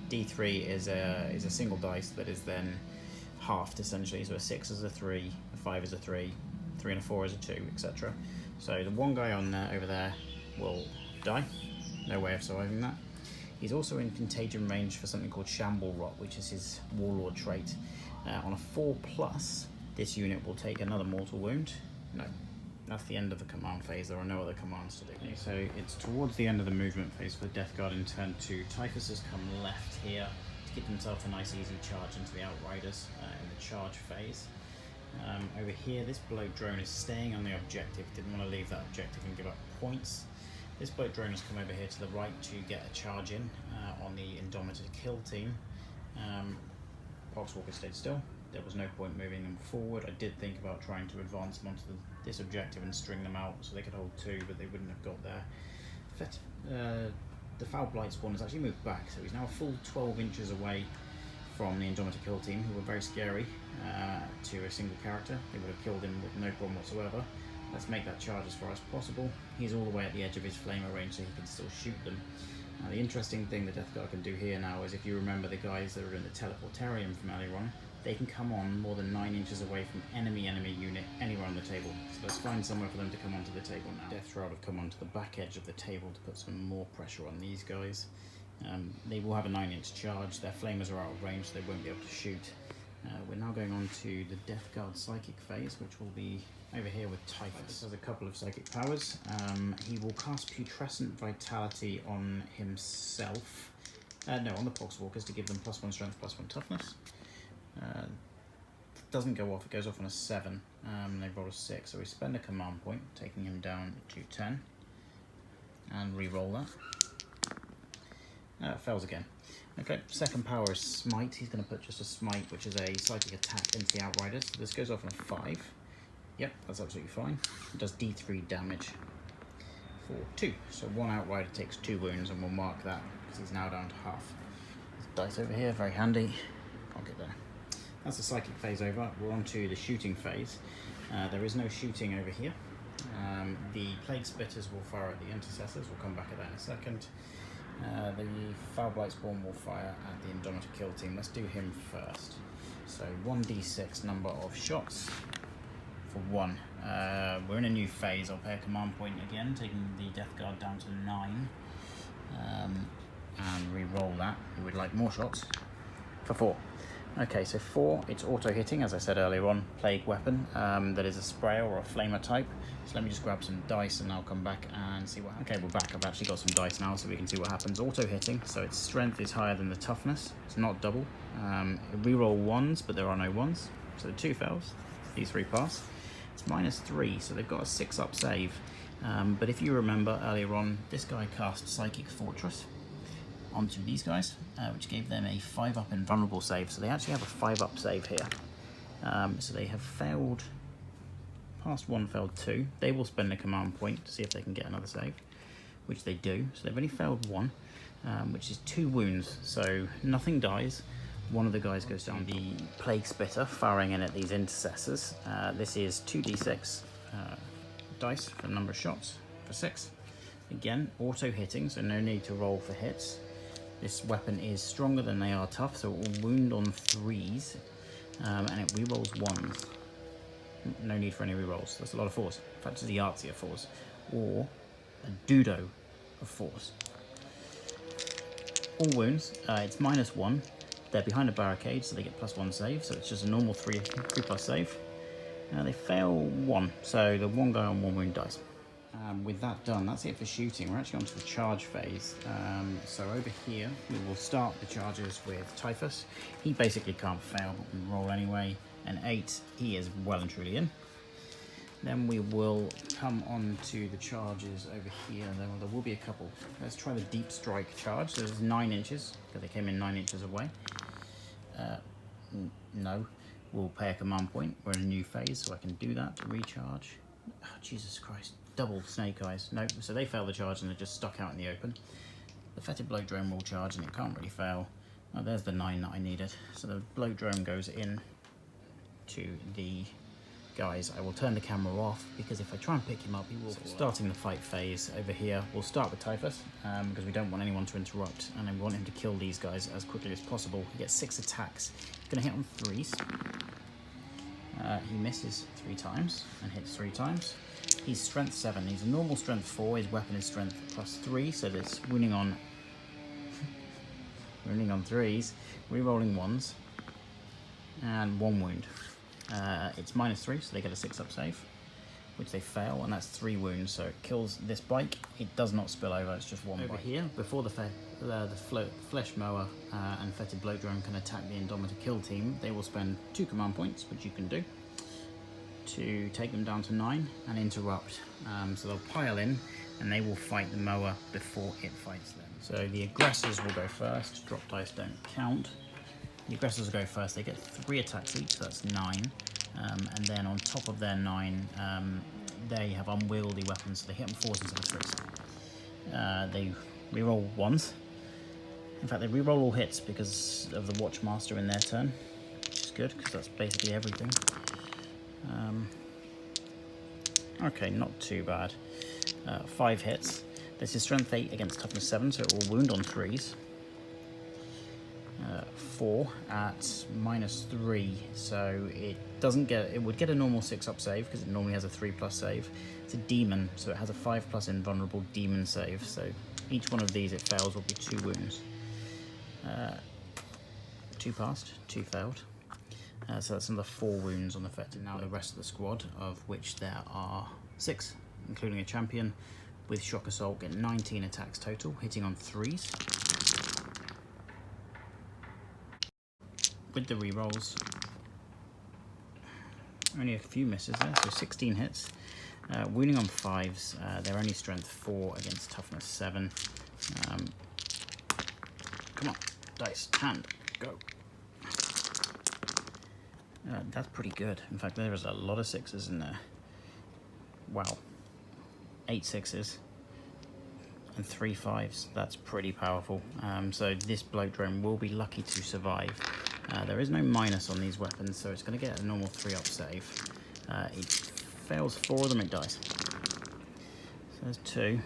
D3 is a single dice that is then halved essentially, so a 6 is a 3, a 5 is a 3, 3 and a 4 is a 2, etc. So the one guy on there over there will die, no way of surviving that. He's also in contagion range for something called Shamble Rot, which is his warlord trait. On a 4+, this unit will take another mortal wound. No, that's the end of the command phase, there are no other commands to do. Okay, so it's towards the end of the movement phase for the Death Guard in turn 2. Typhus has come left here to give himself a nice easy charge into the Outriders in the charge phase. Over here, this bloat drone is staying on the objective, didn't want to leave that objective and give up points. This bloat drone has come over here to the right to get a charge in on the Indomitor kill team. Poxwalker stayed still. There was no point moving them forward. I did think about trying to advance them onto this objective and string them out so they could hold 2, but they wouldn't have got there. The Foul Blight spawn has actually moved back, so he's now a full 12 inches away from the Indomitor kill team, who were very scary to a single character. They would have killed him with no problem whatsoever. Let's make that charge as far as possible. He's all the way at the edge of his flamer range, so he can still shoot them. Now, the interesting thing the Death Guard can do here now is, if you remember the guys that are in the teleportarium from earlier on, they can come on more than 9 inches away from enemy unit anywhere on the table. So let's find somewhere for them to come onto the table now. Death Shroud have come onto the back edge of the table to put some more pressure on these guys. They will have a 9-inch charge. Their flamers are out of range, so they won't be able to shoot. We're now going on to the Death Guard psychic phase, which will be over here with Typhus. Has a couple of psychic powers. He will cast Putrescent Vitality on himself. No, on the Poxwalkers, to give them +1 strength, +1 toughness. Doesn't go off, it goes off on a 7. They roll a 6, so we spend a command point, taking him down to 10. And re-roll that. Fails again. Okay, second power is Smite. He's going to put just a Smite, which is a psychic attack into the Outriders. So this goes off on a 5. Yep, that's absolutely fine. It does D3 damage for 2. So one Outrider takes 2 wounds, and we'll mark that because he's now down to half. There's dice over here, very handy. I'll get there. That's the psychic phase over. We're on to the shooting phase. There is no shooting over here. The Plague Spitters will fire at the Intercessors. We'll come back at that in a second. The Foul Blight Spawn will fire at the Indomitor Kill Team. Let's do him first. So 1d6 number of shots for 1. We're in a new phase. I'll pay a command point again, taking the Death Guard down to 9. And re-roll that. We would like more shots for 4. Okay, so 4, it's auto-hitting, as I said earlier on, Plague Weapon, that is a sprayer or a flamer type. So let me just grab some dice and I'll come back and see what happens. Okay, we're back. I've actually got some dice now so we can see what happens. Auto-hitting, so its strength is higher than the toughness. It's not double. Reroll 1s, but there are no 1s. So 2 fails, these 3 pass. It's -3, so they've got a 6-up save. But if you remember earlier on, this guy cast Psychic Fortress onto these guys, which gave them a 5-up invulnerable save. So they actually have a 5-up save here. So they have failed, passed 1, failed 2. They will spend a command point to see if they can get another save, which they do. So they've only failed 1, which is 2 wounds. So nothing dies. One of the guys goes down. The Plague Spitter firing in at these Intercessors. This is 2d6 dice for the number of shots for 6. Again, auto-hitting, so no need to roll for hits. This weapon is stronger than they are tough, so it will wound on 3s, and it rerolls 1s. No need for any rerolls. That's a lot of 4s. In fact, it's the artsier 4s. Or a Dudo of 4s. All wounds, it's -1. They're behind a barricade, so they get +1 save, so it's just a normal 3+ save. They fail 1, so the 1 guy on 1 wound dies. With that done, that's it for shooting. We're actually onto the charge phase. So over here, we will start the charges with Typhus. He basically can't fail, but we roll anyway. An 8, he is well and truly in. Then we will come on to the charges over here. There will be a couple. Let's try the Deep Strike charge. So there's 9 inches, because they came in 9 inches away. No, we'll pay a command point. We're in a new phase, so I can do that to recharge. Oh, Jesus Christ. Double Snake Eyes. Nope, so they fail the charge and they're just stuck out in the open. The Fetid Bloat Drone will charge and it can't really fail. Oh, there's the 9 that I needed. So the Bloat Drone goes in to the guys. I will turn the camera off because if I try and pick him up, he will fall. Starting the fight phase over here, we'll start with Typhus because we don't want anyone to interrupt and we want him to kill these guys as quickly as possible. He gets 6 attacks. He's going to hit on 3s. He misses 3 times and hits 3 times. He's strength 7. He's a normal strength 4. His weapon is strength +3, so that's wounding on 3s, rerolling 1s, and 1 wound. It's -3, so they get a 6-up save, which they fail, and that's 3 wounds. So it kills this bike. It does not spill over. It's just 1 bike. Over here, before the Flesh Mower and Fetid Bloat Drone can attack the Indomitor Kill Team, they will spend 2 command points, which you can do, to take them down to 9 and interrupt. So they'll pile in and they will fight the mower before it fights them. So the aggressors will go first. Drop dice don't count. The aggressors will go first. They get 3 attacks each, so that's 9. And then on top of their 9, they have unwieldy weapons, so they hit them 4s instead of 3s. They reroll 1s. In fact, they reroll all hits because of the Watchmaster in their turn, which is good because that's basically everything. Okay, not too bad. 5 hits. This is strength 8 against toughness 7, so it will wound on 3s. 4 at -3, so it doesn't get. It would get a normal 6-up save because it normally has a 3+ save. It's a demon, so it has a 5+ invulnerable demon save. So each one of these it fails will be 2 wounds. 2 passed, 2 failed. So that's another 4 wounds on the effective. Now the rest of the squad, of which there are 6, including a champion, with Shock Assault, get 19 attacks total, hitting on 3s. With the rerolls, only a few misses there, so 16 hits. Wounding on 5s, they're only strength 4 against toughness 7. Come on, dice, hand, go. That's pretty good. In fact, there is a lot of 6s in there. Wow. 8 6s and 3 5s. That's pretty powerful. So this bloat drone will be lucky to survive. There is no minus on these weapons, so it's going to get a normal 3-up save. It fails 4 of them, it dies. So there's 2.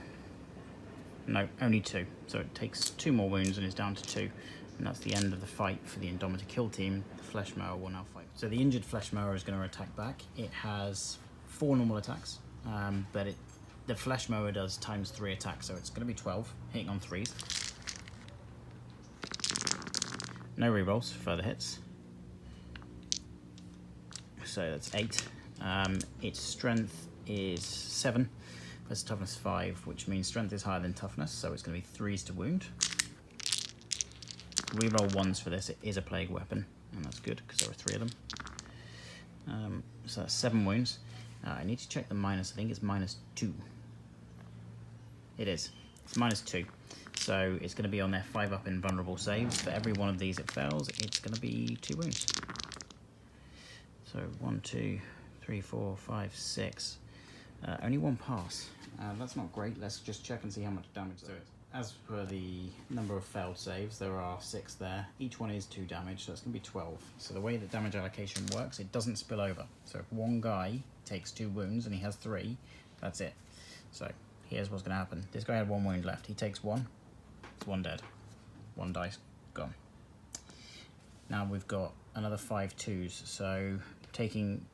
No, only 2. So it takes 2 more wounds and is down to 2. And that's the end of the fight for the Indomitor kill team. The Flesh Mower will now fight. So the injured Flesh Mower is going to attack back. It has 4 normal attacks, but the Flesh Mower does ×3 attacks, so it's going to be 12, hitting on 3s. No rerolls, further hits. So that's 8. Its strength is 7 versus toughness 5, which means strength is higher than toughness, so it's going to be 3s to wound. Reroll 1s for this. It is a plague weapon, and that's good because there are 3 of them. So that's 7 wounds. I need to check the minus. I think it's -2. It is. It's -2. So it's going to be on their 5-up invulnerable saves. For every one of these it fails, it's going to be 2 wounds. So 1, 2, 3, 4, 5, 6. Only 1 pass. That's not great. Let's just check and see how much damage there is. As per the number of failed saves, there are 6 there. Each one is 2 damage, so it's going to be 12. So the way that damage allocation works, it doesn't spill over. So if one guy takes 2 wounds and he has 3, that's it. So here's what's going to happen. This guy had 1 wound left. He takes 1. It's 1 dead. 1 dice gone. Now we've got another 5 2s, so taking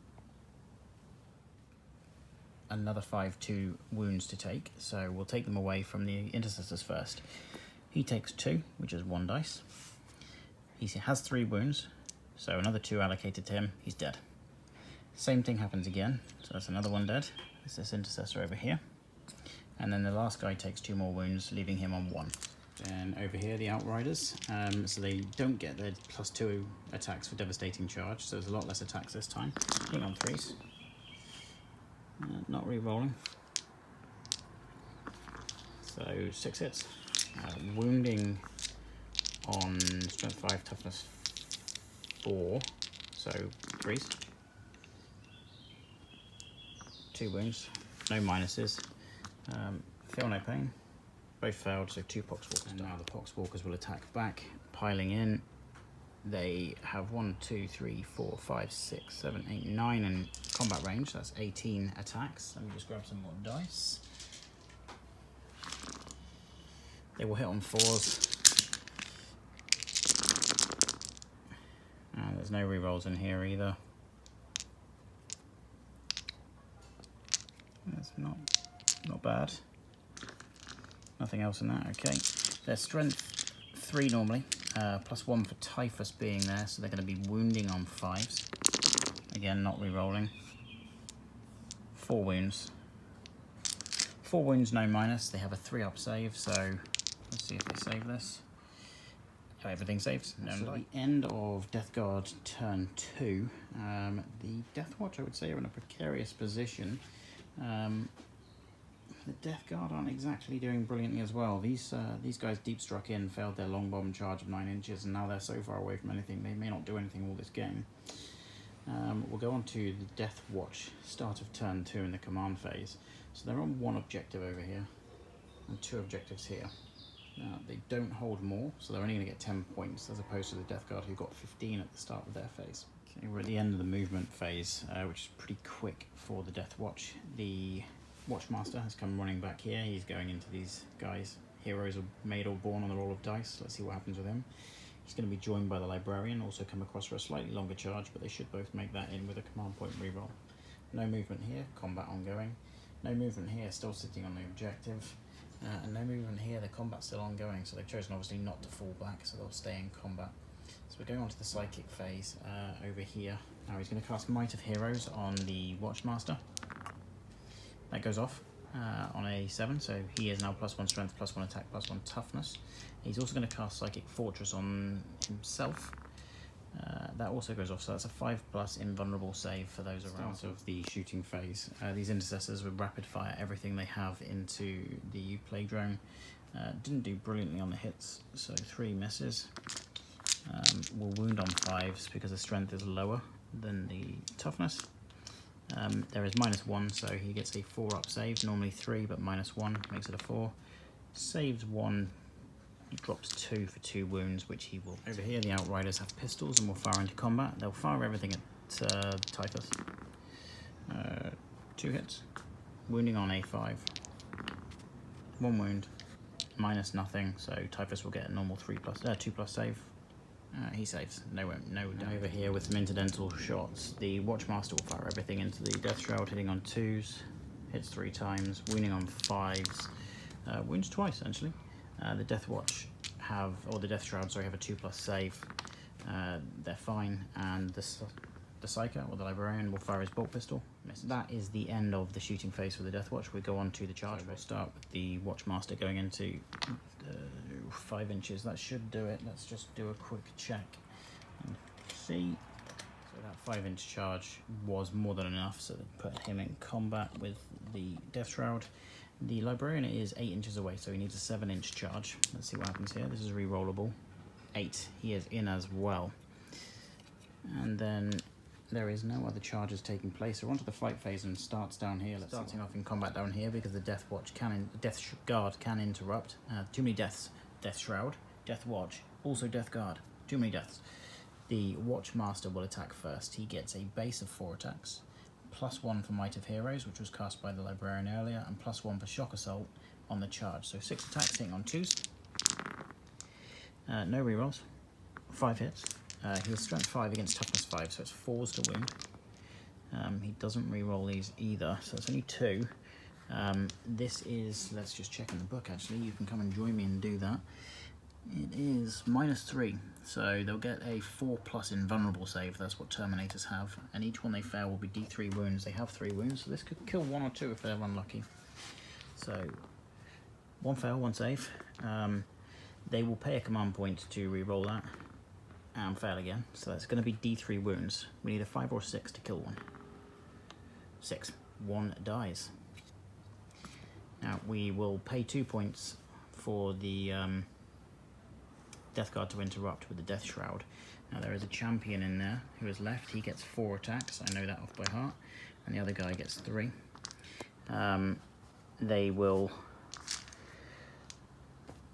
another 5 2 wounds to take, so we'll take them away from the intercessors first. He takes 2, which is 1 dice. He has 3 wounds, so another 2 allocated to him. He's dead. Same thing happens again, so that's another 1 dead. It's this intercessor over here, and then the last guy takes 2 more wounds, leaving him on 1. Then over here, the Outriders, so they don't get their +2 attacks for devastating charge, so there's a lot less attacks this time. Hitting on 3s. Not re-rolling. So 6 hits. Wounding on strength 5, toughness 4, so 3s. 2 wounds, no minuses. Feel no pain. Both failed, so 2 Poxwalkers. And now the Poxwalkers will attack back, piling in. They have 1, 2, 3, 4, 5, 6, 7, 8, 9 in combat range. That's 18 attacks. Let me just grab some more dice. They will hit on 4s. There's no rerolls in here either. That's not bad. Nothing else in that. Okay. Their strength 3 normally. +1 for Typhus being there, so they're going to be wounding on 5s. Again, not re-rolling. 4 wounds. 4 wounds, no minus. They have a 3-up save, so let's see if they save this. Oh, everything saves. No. So at the end of Death Guard turn 2, the Death Watch, I would say, are in a precarious position. The Death Guard aren't exactly doing brilliantly as well. These guys deep struck in, failed their long bomb charge of 9 inches, and now they're so far away from anything, they may not do anything all this game. We'll go on to the Death Watch, start of turn 2 in the command phase. So they're on 1 objective over here, and 2 objectives here. Now, they don't hold more, so they're only going to get 10 points, as opposed to the Death Guard who got 15 at the start of their phase. So we're at the end of the movement phase, which is pretty quick for the Death Watch. The Watchmaster has come running back here. He's going into these guys. Heroes are made or born on the roll of dice. Let's see what happens with him. He's going to be joined by the Librarian, also come across for a slightly longer charge, but they should both make that in with a command point reroll. No movement here, combat ongoing. No movement here, still sitting on the objective. And no movement here, the combat's still ongoing, so they've chosen obviously not to fall back, so they'll stay in combat. So we're going on to the Psychic phase over here. Now he's going to cast Might of Heroes on the Watchmaster. That goes off on a 7, so he is now +1 strength, +1 attack, +1 toughness. He's also going to cast Psychic Fortress on himself. That also goes off, so that's a 5+ invulnerable save for those around. Start of the shooting phase. These intercessors will rapid fire everything they have into the Plague Drone. Didn't do brilliantly on the hits, so 3 misses. Will wound on 5s because the strength is lower than the toughness. There is -1, so he gets a 4-up save, normally 3, but -1 makes it a 4. Saves 1, drops 2 for 2 wounds, which he will. Over here, the Outriders have pistols and will fire into combat. They'll fire everything at Typhus. 2 hits, wounding on a5, 1 wound, minus nothing, so Typhus will get a normal 2+ save. He saves, no damage. Over here with some incidental shots, the Watchmaster will fire everything into the Death Shroud, hitting on 2s, hits 3 times, wounding on 5s, wounds twice actually. The Death Watch have, or the Death Shroud, sorry, have a 2+ save. They're fine, and the Psyker, or the Librarian, will fire his bolt pistol. Misses. That is the end of the shooting phase for the Death Watch. We go on to the charge. We'll start with the Watchmaster going into 5 inches. That should do it. Let's just do a quick check and see. So that 5-inch charge was more than enough, so they put him in combat with the Death Shroud. The Librarian is 8 inches away, so he needs a 7-inch charge. Let's see what happens here. This is re-rollable. 8. He is in as well. And then there is no other charges taking place. So we're onto the fight phase and starts down here. Starting off in combat down here because the Death Guard can interrupt. Too many deaths. Death Shroud, Death Watch, also Death Guard. Too many deaths. The Watchmaster will attack first. He gets a base of 4 attacks. +1 for Might of Heroes, which was cast by the Librarian earlier, and +1 for Shock Assault on the charge. So 6 attacks hitting on 2s. No rerolls. 5 hits. He has strength 5 against toughness 5, so it's 4s to wound. He doesn't reroll these either, so it's only 2. This is, let's just check in the book actually, you can come and join me and do that. It is -3, so they'll get a 4+ invulnerable save. That's what Terminators have, and each one they fail will be D3 wounds. They have 3 wounds, so this could kill 1 or 2 if they're unlucky. So 1 fail, 1 save. They will pay a command point to re-roll that and fail again, so that's going to be D3 wounds. We need a 5 or 6 to kill 1. 6. 1 dies. Now we will pay 2 points for the Death Guard to interrupt with the Death Shroud. Now there is a champion in there who is left. He gets 4 attacks. I know that off by heart. And the other guy gets 3. They will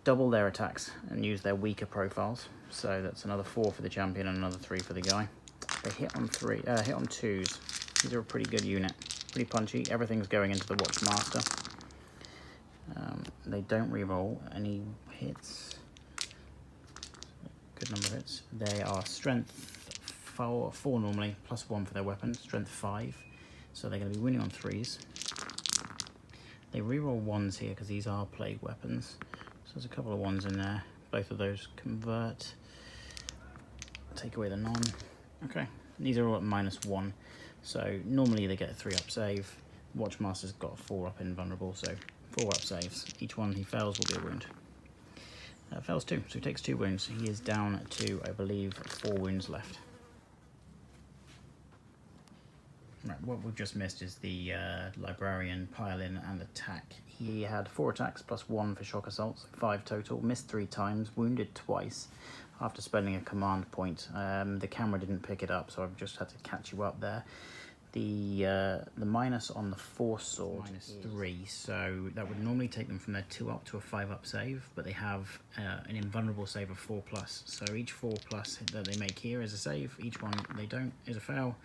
double their attacks and use their weaker profiles. So that's another 4 for the champion and another 3 for the guy. They hit on 2s. These are a pretty good unit. Pretty punchy. Everything's going into the Watchmaster. They don't reroll any hits. Good number of hits. They are strength 4 normally, +1 for their weapon, strength 5. So they're going to be winning on 3s. They reroll 1s here because these are plague weapons. So there's a couple of 1s in there. Both of those convert. Take away the non. Okay, these are all at -1. So normally they get a 3-up save. Watchmaster's got a 4-up invulnerable, so 4-up saves. Each one he fails will be a wound. Fails 2, so he takes 2 wounds. He is down to, I believe, 4 wounds left. Right, what we've just missed is the Librarian pile-in and attack. He had 4 attacks +1 for Shock Assault, so 5 total. Missed 3 times, wounded twice after spending a command point. The camera didn't pick it up, so I've just had to catch you up there. The minus on the Force Sword -3, so that would normally take them from their 2 up to a 5 up save, but they have an invulnerable save of 4+. So each 4+ that they make here is a save, each one they don't is a fail,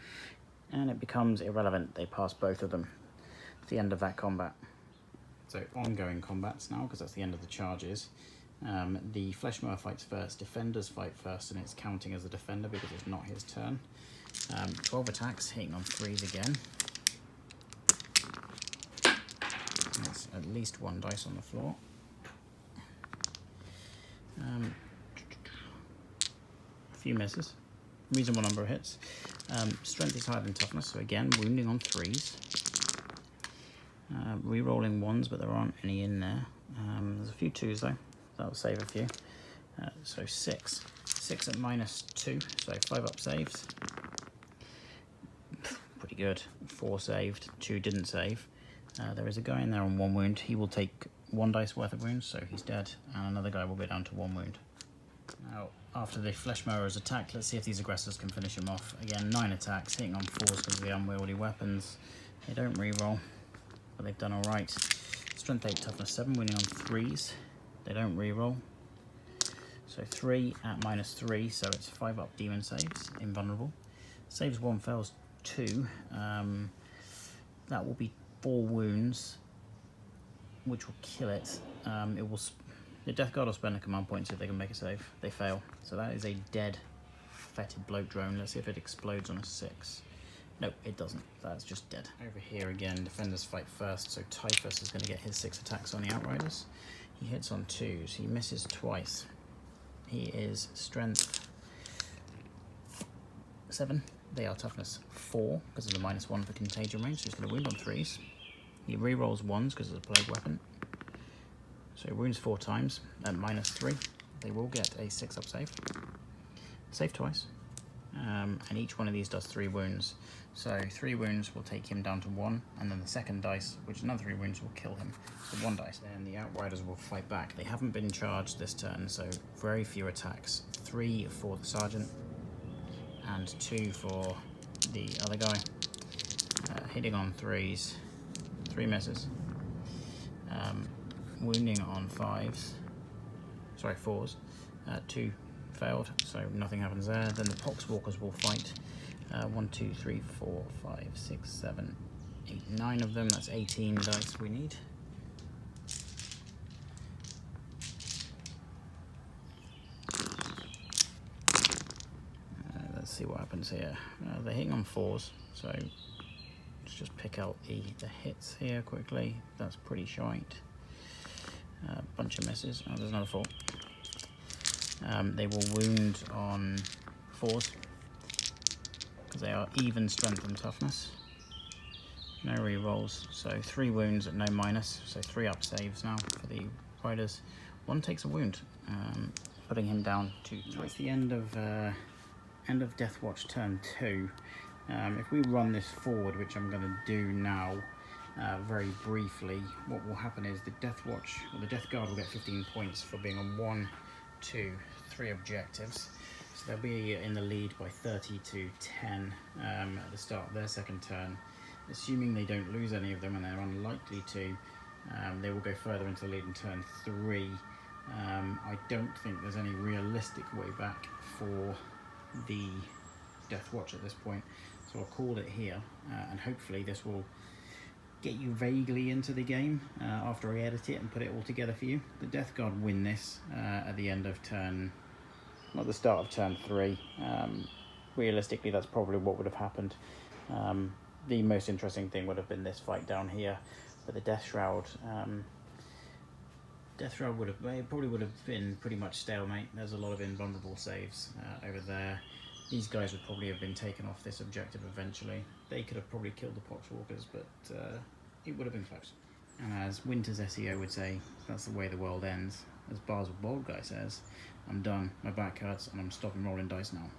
and it becomes irrelevant. They pass both of them. It's the end of that combat. So ongoing combats now, because that's the end of the charges. The Fleshmower fights first, defenders fight first, and it's counting as a defender because it's not his turn. 12 attacks, hitting on 3s again. That's at least 1 dice on the floor. A few misses, reasonable number of hits. Strength is higher than toughness, so again, wounding on 3s. Re-rolling 1s, but there aren't any in there. There's a few 2s though, that'll save a few. So 6. 6 at -2, so 5 up saves. Pretty good. 4 saved, 2 didn't save. There is a guy in there on 1 wound. He will take 1 dice worth of wounds, so he's dead, and another guy will go down to 1 wound. Now, after the Fleshmower is attacked, let's see if these aggressors can finish him off. Again, 9 attacks, hitting on 4s because of the unwieldy weapons. They don't re-roll, but they've done alright. Strength 8, toughness 7, winning on 3s. They don't re-roll. So 3 at -3, so it's 5 up demon saves, invulnerable. Saves 1, fails 2. That will be 4 wounds, which will kill it. The Death Guard will spend a command point, see if they can make a save. They fail, so that is a dead, fetid bloat drone. Let's see if it explodes on a 6. Nope, it doesn't. That's just dead. Over here again, defenders fight first, so Typhus is going to get his 6 attacks on the Outriders. He hits on 2s, he misses twice. He is strength 7. They are toughness 4 because of the -1 for contagion range, so he's going to wound on 3s. He re-rolls 1s because it's a plague weapon. So he wounds 4 times at -3. They will get a 6 up save. Save twice. And each one of these does 3 wounds. So 3 wounds will take him down to 1, and then the second dice, which is another 3 wounds, will kill him. So 1 dice. Then the Outriders will fight back. They haven't been charged this turn, so very few attacks. 3 for the Sergeant, and 2 for the other guy. Hitting on 3s, 3 misses. Wounding on 5s, sorry, 4s. 2 failed, so nothing happens there. Then the Poxwalkers will fight. 1, 2, 3, 4, 5, 6, 7, 8, 9 of them. That's 18 dice we need. Let's see what happens here. They're hitting on 4s, so let's just pick out the hits here quickly. That's pretty shite. Bunch of misses. Oh, there's another 4. They will wound on 4s because they are even strength and toughness. No re-rolls, so 3 wounds at no minus, so 3 up saves now for the Riders. 1 takes a wound, putting him down to 3. That's the end of Deathwatch turn 2. If we run this forward, which I'm going to do now, very briefly, what will happen is the Deathwatch, or the Death Guard, will get 15 points for being on 1, 2, 3 objectives. So they'll be in the lead by 30 to 10 at the start of their second turn. Assuming they don't lose any of them, and they're unlikely to, they will go further into the lead in turn 3. I don't think there's any realistic way back for the Deathwatch at this point, so I'll call it here, and hopefully this will get you vaguely into the game after I edit it and put it all together for you. The Death Guard win this at the end of turn, not the start of turn 3. Realistically, that's probably what would have happened. The most interesting thing would have been this fight down here, but the Death Shroud probably would have been pretty much stalemate. There's a lot of invulnerable saves over there. These guys would probably have been taken off this objective eventually. They could have probably killed the Poxwalkers, but it would have been close. And as Winter's SEO would say, that's the way the world ends. As Basil Bold Guy says, I'm done, my back hurts, and I'm stopping rolling dice now.